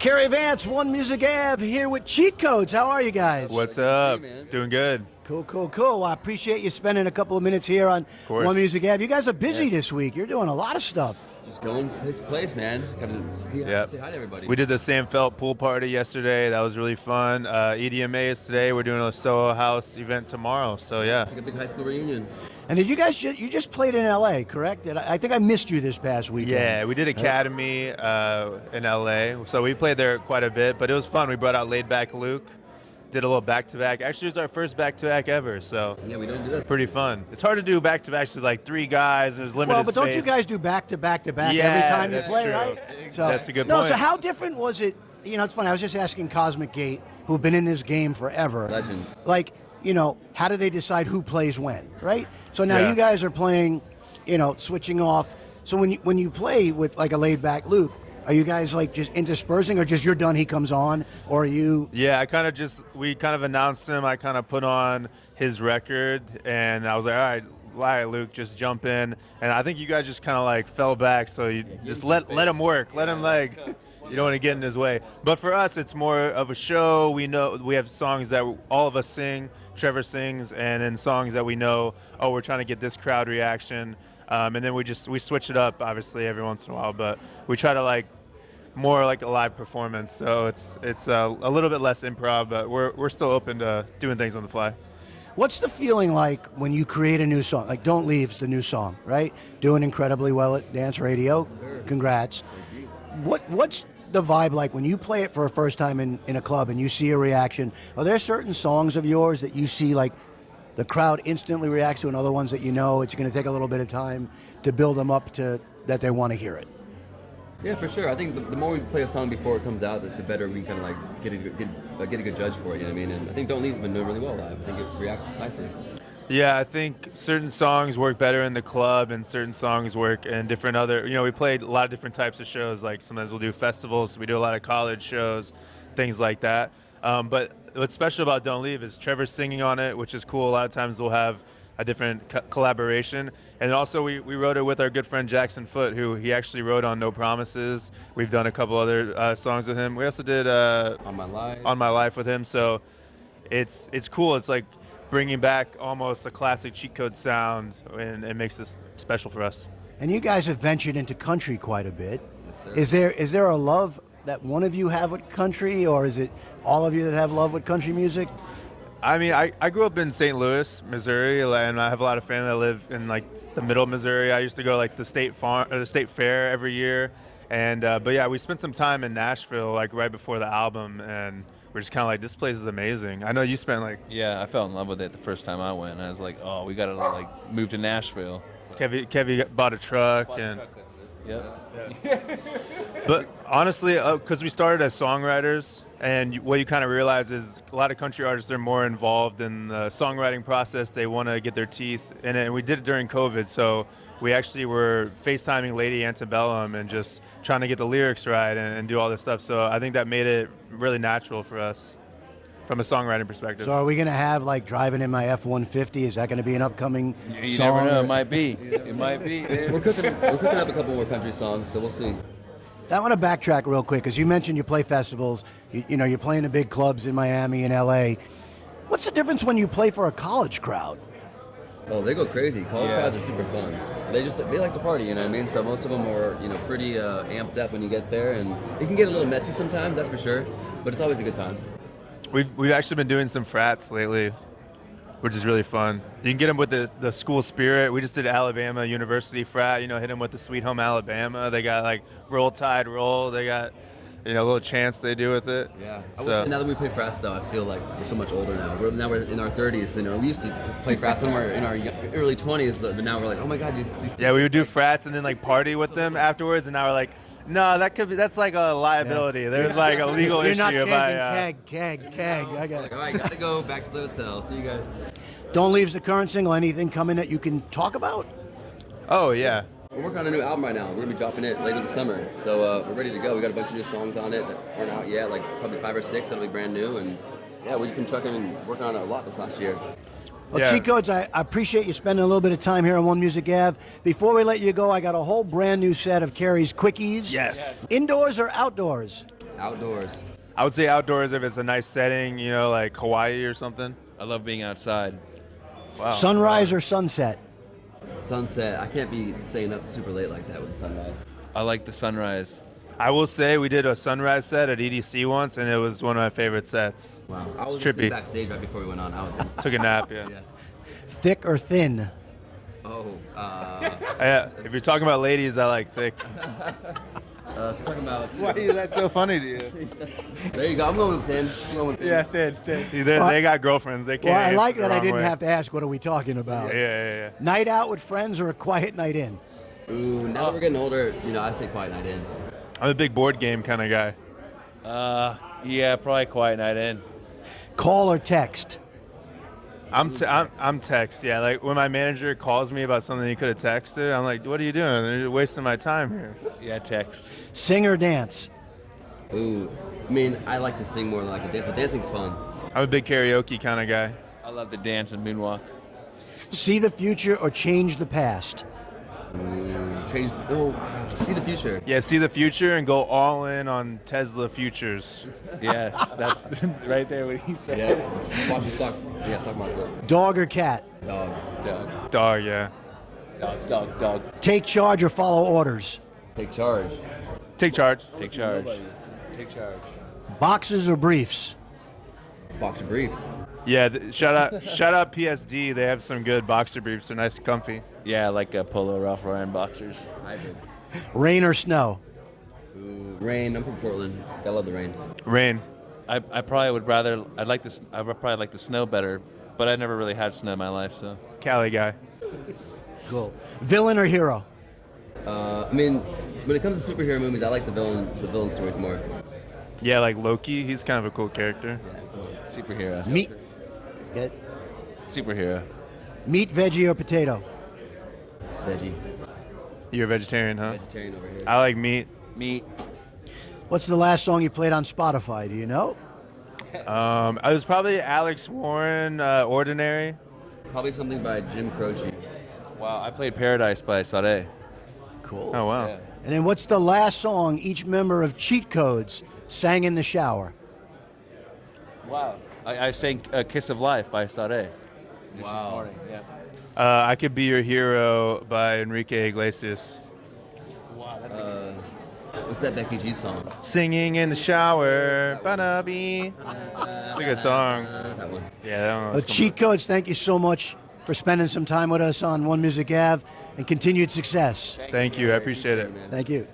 CARY Vance, One Music Ave, here with Cheat Codes. How are you guys? What's up? Doing good. Cool. Well, I appreciate you spending a couple of minutes here on One Music Ave. You guys are busy this week. You're doing a lot of stuff. Just going place to place, man. Say hi to everybody. We did the Sam Felt pool party yesterday. That was really fun. EDMA is today. We're doing a Soho House event tomorrow. So yeah. It's like a big high school reunion. And did you guys you just played in LA, correct? I think I missed you this past weekend. Yeah, we did Academy in LA. So we played there quite a bit, but it was fun. We brought out Laid Back Luke. Did a little back-to-back. Actually, it was our first back-to-back ever, so yeah, we don't do this. Pretty fun. It's hard to do back-to-backs with like 3 guys, and there's limited space. Well, but space. don't you guys do back-to-back-to-back yeah, every time you play, true. right? So, that's a good point. No, so how different was it? You know, it's funny. I was just asking Cosmic Gate, who've been in this game forever. Legends. Like, you know, how do they decide who plays when, right? So now you guys are playing, you know, switching off. So when you play with like a laid-back Luke, are you guys like just interspersing, or just you're done, he comes on, or are you? Yeah, we kind of announced him. I kind of put on his record, and I was like, all right, Luke, just jump in. And I think you guys just kind of like fell back, so you just let him work, let him like. You don't want to get in his way. But for us, it's more of a show. We know we have songs that all of us sing. Trevor sings, and then songs that we know. Oh, we're trying to get this crowd reaction. And then we switch it up, obviously, every once in a while, but we try to like more like a live performance. So it's a little bit less improv, but we're still open to doing things on the fly. What's the feeling like when you create a new song? Like Don't Leave's the new song, right? Doing incredibly well at Dance Radio. Congrats. What's the vibe like when you play it for a first time in a club and you see a reaction? Are there certain songs of yours that you see like the crowd instantly reacts to, and other ones that you know it's going to take a little bit of time to build them up to that they want to hear it? Yeah, for sure. I think the more we play a song before it comes out, the better we kind of like get a good judge for it. You know what I mean? And I think Don't Leave's been doing really well live. I think it reacts nicely. Yeah, I think certain songs work better in the club, and certain songs work in different other. You know, we played a lot of different types of shows. Like sometimes we'll do festivals. We do a lot of college shows, things like that. But what's special about Don't Leave is Trevor's singing on it, which is cool. A lot of times we'll have a different collaboration. And also we wrote it with our good friend Jackson Foote, who he actually wrote on No Promises. We've done a couple other songs with him. We also did On My Life with him. So it's cool. It's like bringing back almost a classic cheat code sound, and it makes this special for us. And you guys have ventured into country quite a bit. Yes, sir. Is there a love that one of you have with country, or is it all of you that have love with country music? I mean, I grew up in St. Louis, Missouri, and I have a lot of family that live in like the middle of Missouri. I used to go to like the state fair every year, and but yeah, we spent some time in Nashville like right before the album, and we're just kind of like, this place is amazing. I know you spent like... Yeah, I fell in love with it the first time I went. I was like, oh, we got to like move to Nashville. Kevy bought a truck. Yep. But honestly, because we started as songwriters, and what you kind of realize is a lot of country artists are more involved in the songwriting process. They want to get their teeth in it, and we did it during COVID. So we actually were FaceTiming Lady Antebellum and just trying to get the lyrics right and do all this stuff. So I think that made it really natural for us from a songwriting perspective. So are we going to have like Driving in My F-150? Is that going to be an upcoming You song? never know. It might be. It might be. We're cooking up a couple more country songs, so we'll see. I want to backtrack real quick, because you mentioned you play festivals. You know, you're playing the big clubs in Miami and LA. What's the difference when you play for a college crowd? Oh, they go crazy. College crowds are super fun. They like to party, you know what I mean? So most of them are, you know, pretty amped up when you get there, and it can get a little messy sometimes, that's for sure. But it's always a good time. We've actually been doing some frats lately, which is really fun. You can get them with the school spirit. We just did Alabama University frat, you know, hit them with the Sweet Home Alabama. They got like Roll Tide Roll. They got, you know, a little chants they do with it. Yeah. I will say now that we play frats, though, I feel like we're so much older now. We're in our 30s. You know, we used to play frats when we were in our early 20s, but now we're like, oh my God, these Yeah, we would do frats and then like party with them afterwards, and now we're like, no, that's like a liability. Yeah. There's like a legal issue. You're not keg. I got it. Like, all right, gotta go back to the hotel. See you guys. Don't Leave's the current single. Anything coming that you can talk about? Oh, yeah. We're working on a new album right now. We're gonna be dropping it later this summer. So we're ready to go. We got a bunch of new songs on it that aren't out yet, like probably 5 or 6 that'll be brand new. And yeah, we've been trucking and working on it a lot this last year. Well, Cheat Codes, I appreciate you spending a little bit of time here on One Music Ave. Before we let you go, I got a whole brand new set of CARY's Quickies. Yes. Indoors or outdoors? Outdoors. I would say outdoors if it's a nice setting, you know, like Hawaii or something. I love being outside. Wow. Sunrise or sunset? Sunset. I can't be staying up super late like that with the sunrise. I like the sunrise. I will say we did a sunrise set at EDC once, and it was one of my favorite sets. Wow. I was trippy. listening backstage right before we went on. I was Took a nap, yeah. yeah. Thick or thin? Oh. Yeah. If you're talking about ladies, I like thick. If you're talking about. Why is that so funny to you? There you go. I'm going with thin. Yeah, thin. They got girlfriends. They can't. Well, I answer like the that I wrong didn't way. have to ask, what are we talking about? Yeah. Night out with friends or a quiet night in? Ooh, now that we're getting older, I say quiet night in. I'm a big board game kind of guy. Yeah, probably quiet night in. Call or text? I'm text. Yeah, like when my manager calls me about something he could have texted, I'm like, what are you doing? You're wasting my time here. Yeah, text. Sing or dance? Ooh, I mean, I like to sing more than I like to dance, but dancing's fun. I'm a big karaoke kind of guy. I love to dance and moonwalk. See the future or change the past? See the future. Yeah, see the future and go all in on Tesla futures. Yes, that's right there what he said. Yeah. Watch your stocks. Yeah, stock market. Dog or cat? Dog. Dog, yeah. Dog. Take charge or follow orders? Take charge. Take charge. Take charge. Take charge. Boxers or briefs? Box of briefs. Yeah, shout out PSD. They have some good boxer briefs. They're nice and comfy. Yeah, like a Polo Ralph Lauren boxers. Hybrid. Rain or snow? Ooh, rain. I'm from Portland. I love the rain. Rain. I probably would rather. I would probably like the snow better, but I never really had snow in my life, so. Cali guy. Cool. Villain or hero? I mean, when it comes to superhero movies, I like the villain stories more. Yeah, like Loki. He's kind of a cool character. Superhero. Meat. Get Superhero. meat, veggie, or potato? Veggie. You're a vegetarian, huh? Vegetarian over here. I like meat. Meat. What's the last song you played on Spotify? Do you know? I was probably Alex Warren, Ordinary. Probably something by Jim Croce. Wow, I played Paradise by Sade. Cool. Oh wow. Yeah. And then what's the last song each member of Cheat Codes sang in the shower? Wow. I sang Kiss of Life by Sade. Just Wow. this morning. Yeah. I Could Be Your Hero by Enrique Iglesias. Wow, that's What's that Becky G song? Singing in the shower. Ba-da-bee. It's a good song. That one. Yeah, that one was Cheat Codes, thank you so much for spending some time with us on One Music Ave, and continued success. Thank you. I appreciate it. Man. Thank you.